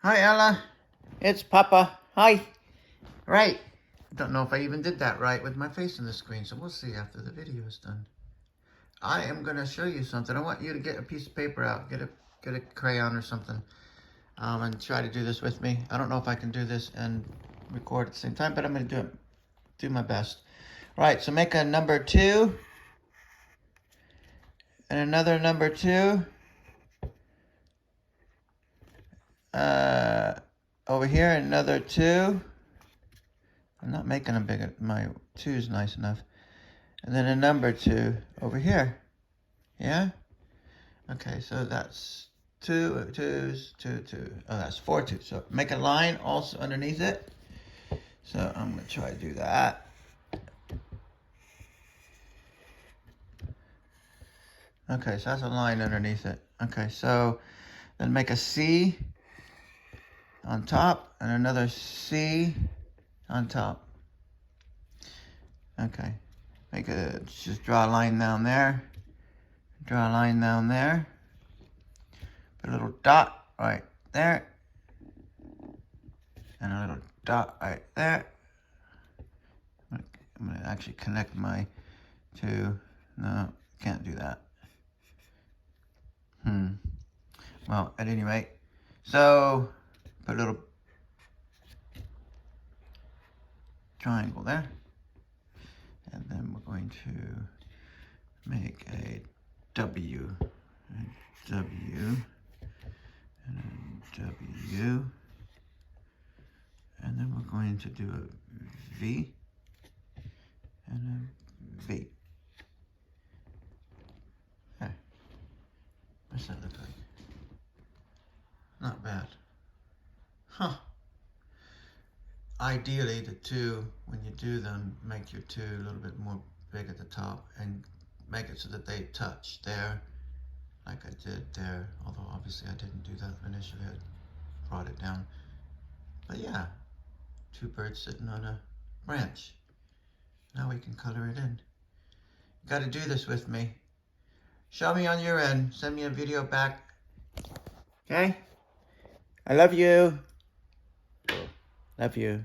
Hi, Ella. It's Papa. Hi. Right. Don't know if I even did that right with my face on the screen, so we'll see after the video is done. I am going to show you something. I want you to get a piece of paper out, get a crayon or something, and try to do this with me. I don't know if I can do this and record at the same time, but I'm going to do my best. Right, so make a number 2, and another number 2. Over here, another 2. I'm not making them bigger. My 2 is nice enough. And then a number 2 over here. Yeah? Okay, so that's 2 2s, 2 2. Oh, that's 4 2s. So make a line also underneath it. So I'm going to try to do that. Okay, so that's a line underneath it. Okay, so then make a C on top and another C on top. Okay, just draw a line down there. Draw a line down there. Put a little dot right there. And a little dot right there. I'm going to actually connect my two. No, can't do that. Well, at any rate, so put a little triangle there. And then we're going to make a W. A W. And a W. And then we're going to do a V. And a V. There. What's that look like? Not bad. Huh. Ideally, the 2, when you do them, make your 2 a little bit more big at the top and make it so that they touch there, like I did there. Although obviously I didn't do that initially, I brought it down. But yeah, 2 birds sitting on a branch. Now we can color it in. You got to do this with me. Show me on your end. Send me a video back. Okay? I love you. Love you.